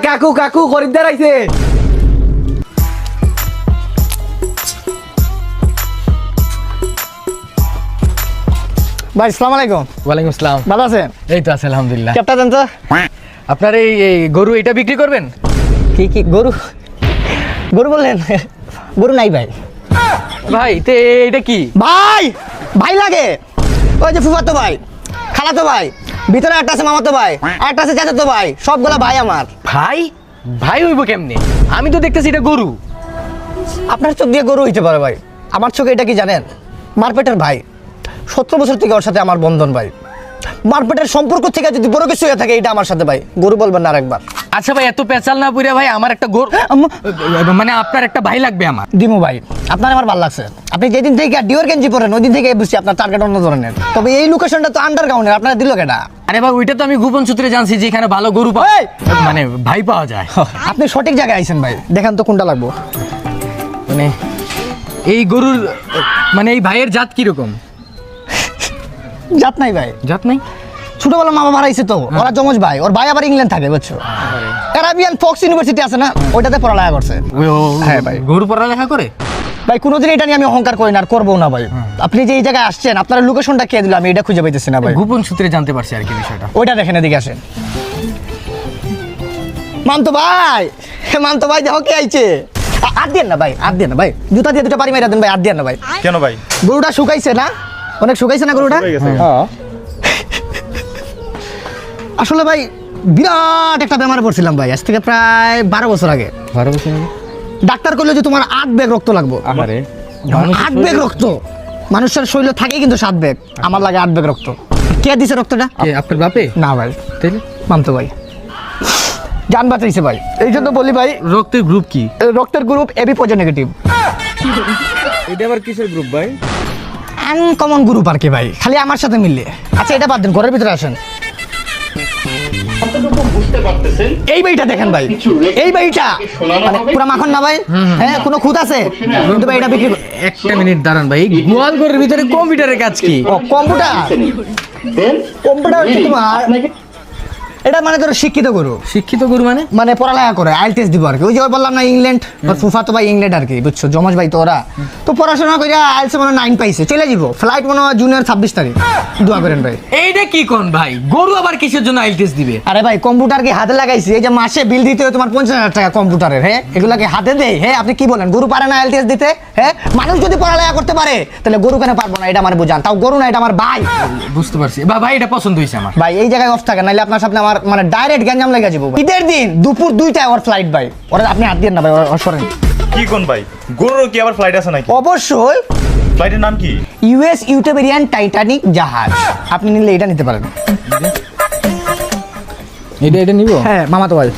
কাকু কাকু খরিদ্দার আইছে। ভাই আসসালামু আলাইকুম। ওয়ালাইকুম আসসালাম। ভালো আছেন? এই তো আছে আলহামদুলিল্লাহ। ক্যাপটা দেন তো। আপনার এই গরু এটা বিক্রি করবেন? কি গরু গরু বললেন? গরু নাই ভাই। ভাই তে এটা কি? ভাই ভাই লাগে, ওই যে ফুফাতো ভাই, খালাতো ভাই, ভিতরে একটা আছে মামাতো ভাই, একটা আছে চাচাতো ভাই, সবগুলা ভাই আমার। ভাই ভাই হইব কেমনে? আমি তো দেখতেছি এটা গরু। আপনার চোখ দিয়ে গরু হইতে পারে ভাই, আমার চোখে এটা কি জানেন? মারপেটের ভাই। 17 বছর থেকে ওর সাথে আমার বন্ধন ভাই। মারপেটের সম্পর্ক থেকে যদি বড় কিছু হয়ে থাকে এটা আমার সাথে ভাই, গরু বলবেন না আরেকবার। আচ্ছা ভাই এত পেঁচাল না পুরা ভাই, আমার একটা গরু মানে আপনার একটা ভাই লাগবে আমার। দিমু ভাই, আপনার আমার ভালো লাগছে। আপনি যেদিন থেকে ডিওর গেঞ্জি পরেন ওই দিন থেকে বুঝছি আপনার টার্গেট অন্য ধরনের। তবে এই লোকেশনটা তো আন্ডারগ্রাউন্ডের, আপনারা দিল কেটা? আরে ভাই ওইটা তো আমি গোপন সূত্রে জানছি যে এখানে ভালো গরু পাওয়া এই! মানে ভাই পাওয়া যায়। আপনি সঠিক জায়গায় আইছেন ভাই, দেখেন তো কোনটা লাগবো। মানে এই গরুর মানে এই ভাইয়ের জাত কিরকম? জাত নাই ভাই, জাত নাই? ছোটবেলা মামা ভাড়াইছে তো, ওরা জমজ ভাই, ওর ভাই আবার ইংল্যান্ড থাকে বুঝছো। অ্যারাবিয়ান ফক্স ইউনিভার্সিটি আছে না, ওইটাতে পড়ালেখা করছে। হ্যাঁ ভাই। গরু পড়ালেখা করে? ভাই কোনোদিন এটা নিয়ে আমি অহংকার করি না আর করবো না ভাই। আপনি যে এই জায়গায় আসছেন আপনার লোকেশনটা কে দিল আমি এটা খুঁজে পাইতেছি না ভাই। গোপন সূত্রে জানতে পারছি আর কি বিষয়টা। ওইটা দেখেন, এদিকে আসেন। মানতো ভাই, মানতো ভাই দেখো কে আইছে। আর দেন না ভাই, আর দেন না ভাই, জুতা দিয়ে দুটো পারি মেরা দেন ভাই, আর দেন না ভাই। কেন ভাই? গরুটা শুকাইছে না, অনেক শুকাইছে না গরুটা। হ্যাঁ। আসলে ভাই বিরাট একটা বেমারে পড়ছিলাম ভাই, আজ থেকে প্রায় 12 বছর আগে। 12 বছর আগে? ডাক্তার কইলো যে তোমার 8 ব্যাগ রক্ত লাগবে। আরে 8 ব্যাগ রক্ত, মানুষের শরীরে থাকে কিন্তু 7 ব্যাগ, আমার লাগে 8 ব্যাগ রক্ত। কে দিছে রক্তটা? কে আপনার বাপে? না ভাই, তাইলে মানতো ভাই জান বাঁচাইছে ভাই। এই জন্য বলি ভাই, রক্তের গ্রুপ কি? রক্তের গ্রুপ এবি পজিটিভ। এটা আবার কিসের গ্রুপ ভাই? আনকমন গ্রুপ আর কি ভাই, খালি আমার সাথে মিললে। আচ্ছা এটা বাদ দেন, ঘরের ভিতরে আসেন। এই বাড়িটা দেখেন ভাই, এই বাড়িটা মানে পুরা মাখন না ভাই? হ্যাঁ, কোনো খুঁত আছে কিন্তু ভাই এটা বিক্রি একটা মিনিট দাঁড়ান ভাই, গোয়াল ঘরের ভিতরে কম্পিউটারের কাজ কি? ও কম্পিউটার। কম্পিউটার হচ্ছে তোমার, এটা মানে ধরো শিক্ষিত গরু, শিক্ষিত গরু মানে? মানে পড়ালেখা করে, আইএলটিএস দিব আর কি। ওই যে বললাম না ইংল্যান্ড, ওর ফুফা তো ভাই ইংল্যান্ড আর কি বুঝছো, জমজ ভাই তো ওরা। তো পড়াশোনা করে আইএলটিএস মানে 9 পাইছে, চলে যাব। ফ্লাইট মনে হয় জুনিয়র 26 তারিখ, দোয়া করেন ভাই। এইটা কি কোন ভাই, গরু আবার কিসের জন্য আইএলটিএস দিবে? আরে ভাই কম্পিউটার কি হাতে লাগাইছি, এই যে মাসে বিল দিতে হয় তোমার 50,000 টাকা কম্পিউটারের। হ্যাঁ, এগুলাকে হাতে দেয়। হ্যাঁ, আপনি কি বলেন গরু পারে না আইএলটিএস দিতে? হ্যাঁ, মানুষ যদি পড়ালেখা করতে পারে তাহলে গরু কেন পারবো না? এটা আমার বুঝান। তাও গরু না, এটা আমার ভাই। বুঝতে পারছি বা ভাই, এটা পছন্দ হয়েছে আমার। ভাই এই জায়গায় অফ থাকে, নাইলে আপনার সামনে আমার মানে ডাইরেক্ট গ্যাঞ্জাম লেগে যাবো। ঈদের দিন দুপুর 2টায় ওর ফ্লাইট ভাই, ওরা আপনি হাত দিয়ে না ভাই, ওরা সরেন। কি কোন ভাই? গরুর কি আবার ফ্লাইট আছে নাকি? অবশ্যই। ফ্লাইটের নাম কি? ইউএস ইউটেবেরিয়ান টাইটানিক জাহাজ। আপনি নিলে এটা নিতে পারেন। এটা নিব? হ্যাঁ মামা তো ভাই।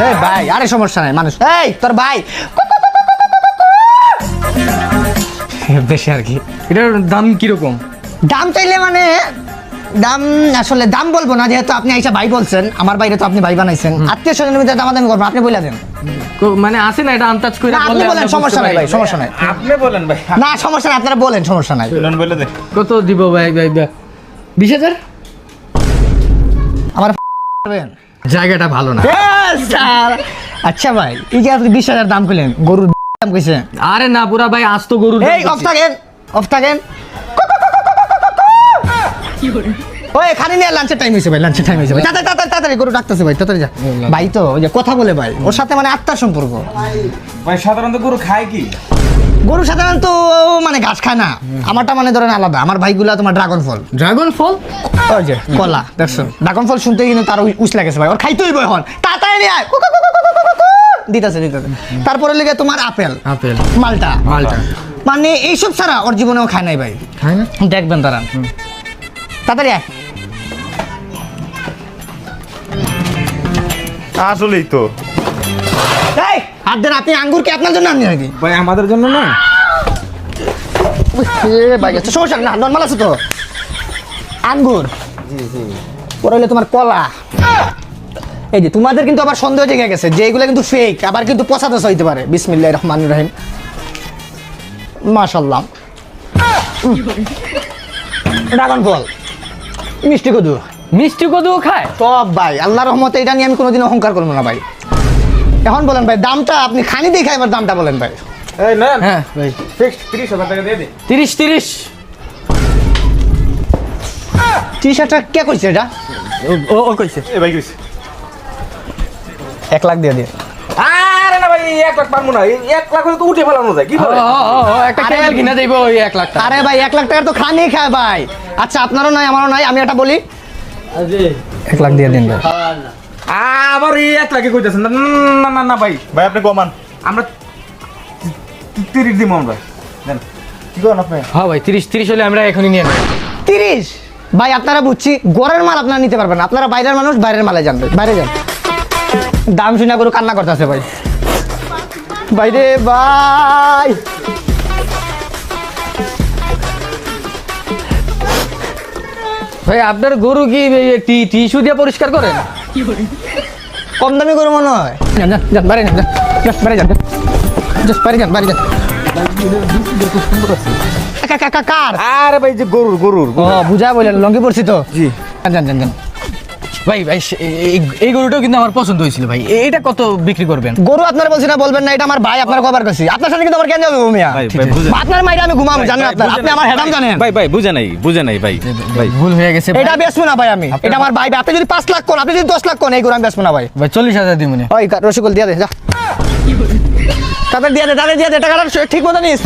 এই ভাই আরে সমস্যা নাই, মানুষ এই তোর ভাই বেশি আর কি। এটার দাম কিরকম? দাম চাইলে মানে দাম আসলে দাম বলবো না, যেহেতু আপনি আইসা ভাই বলছেন, আমার বাইরে তো আপনি ভাই বানাইছেন, আত্মীয় স্বজনের ভিতরে দামাদামি করবেন, আপনি বলে দেন। মানে আছে না এটা আন্দাজ করে না, আপনি বললে বলেন, আমরা সমস্যা বুঝতে নাই ভাই, পারি। সমস্যা নাই। আপনি বলেন ভাই। না সমস্যা নাই, আপনারা বলেন, সমস্যা নাই। শুনুন বলে দে। কত দিব ভাই? 20,000? আমার জায়গাটা ভালো না। স্যার আচ্ছা ভাই, এই যে আপনি 20,000 দাম কইলেন, গরুর দাম কইছেন। আরে না পুরা ভাই, আজ তো গরুর দাম এই অফ বেশি। থাকেন, অফ থাকেন। ওই খালি নিয়ে লাঞ্চের টাইম হয়েছে ভাই, লাঞ্চের টাইম হয়েছে ভাই। তাড়াতাড়ি গরু ডাকতেছে ভাই, তাড়াতাড়ি যা। ভাই তো ওই যে কথা বলে ভাই, ওর সাথে মানে আত্মার সম্পর্ক। ভাই সাধারণত গরু খায় কি? গরু সাধারণত মানে ঘাস খায় না, আমারটা মানে ধরেন আলাদা। আমার ভাইগুলা তোমার ড্রাগন ফল। ড্রাগন ফল? ওই যে কলা দেখছো, ড্রাগন ফল শুনতে কিন্তু তার উস লাগেছে ভাই, ওর খাইতেই বই এখন। তাড়াতাড়ি নিয়ে আয়। দিতাছে। তারপরে লেগে তোমার আপেল, আপেল, মালটা। মানে এইসব ছাড়া ওর জীবনেও খায় নাই ভাই, খায় না? দেখবেন তারা। তাড়াতাড়ি আয়। আসলেই তো এই হাত দেন, আপনি আঙ্গুর কি আপনার জন্য আননি নাকি? ভাই আমাদের জন্য না। ভাই আচ্ছা সমস্যা না, নর্মাল আছে তো। আঙ্গুর পরে হইলে তোমার কলা। এই যে তোমাদের কিন্তু আবার সন্দেহ জেগে গেছে যে এগুলো কিন্তু ফেক, আবার কিন্তু পচাদশ হইতে পারে। বিসমিল্লাহির রহমানির রহিম। মাশাআল্লাহ। ড্রাগন ফল, মিষ্টি কদু। মিষ্টি কদু খায়? সব ভাই আল্লাহর রহমতে, এটা নিয়ে আমি কোনোদিন অহংকার করবো না ভাই। এখন বলেন ভাই দামটা আপনি খানি দিয়ে খাইবার দামটা বলেন ভাই। এই না হ্যাঁ ভাই ফিক্সড 30,000 টাকা দিয়ে দে। 30 টি-শার্টটা কে কইছে এটা? ও কইছে এ ভাই কইছে 1 লাখ দিয়ে দিয়ে। আরে না ভাই 1 লাখ পারবো না, 1 লাখ হলে তো উঠে ফেলানো যায়, কি বলে? একটা কেবল কিনা দেব ওই 1 লাখ টাকা। আরে ভাই 1 লাখ টাকার তো খানি খায় ভাই। আচ্ছা আপনারও নাই আমারও নাই, আমি এটা বলি 1 লাখ দিয়ে দিন ভাই। আবার এই 1 লাখে কইতাছেন না না না না ভাই, ভাই আপনি কমান, আমরা 30 দিমু আমরা, দেন কি করেন আপনি? হ্যাঁ ভাই 30 হলে আমরা এখনই নিয়ে নেব। 30 ভাই আপনারা বুঝছি গড়ের মাল আপনারা নিতে পারবেন না, আপনারা বাইরের মানুষ বাইরের মালে যান ভাই, বাইরে যান। দাম শুনে করে কান্না করতেছে ভাই, বাইরে ভাই। ভাই আপনার গরু কি টিস্যু দিয়ে পরিষ্কার করেন? কম দামি গরু মনে হয়। যান যান যান বাইরে যান, যান বাইরে যান, জাস্ট বাইরে যান, বাইরে যান। কার? আরে ভাই যে গরুর ও বুঝা বললেন, লঙ্গি পড়ছি তো। জি যান যান যান। ভাই ভাই এই গরুটাও কিন্তু আমার পছন্দ হয়েছিল ভাই। এটা কত বিক্রি করবেন? গরু আপনার বলছি না বলবেন না, এটা আমার ভাই, আপনার কবার করছি। আপনার সাথে কিন্তু আমার কেন যাবে মিয়া? ভাই ভাই বুঝেন, আপনার মাইরে আমি ঘুমাবো জানেন, আপনার আপনি আমার হেডাম জানেন। ভাই ভাই বুঝে নাই ভাই ভাই ভুল হয়ে গেছে ভাই। এটা বেচবো না ভাই আমি, এটা আমার ভাই। আপনি যদি 5 লাখ কোন, আপনি যদি 10 লাখ কোন, এই গরু আমি বেচবো না ভাই। ভাই 40,000 দিই মনে। ওই রসগোল দিয়ে দে যা, তাদের দিয়ে দে, টাকাটা ঠিক মতো নিস।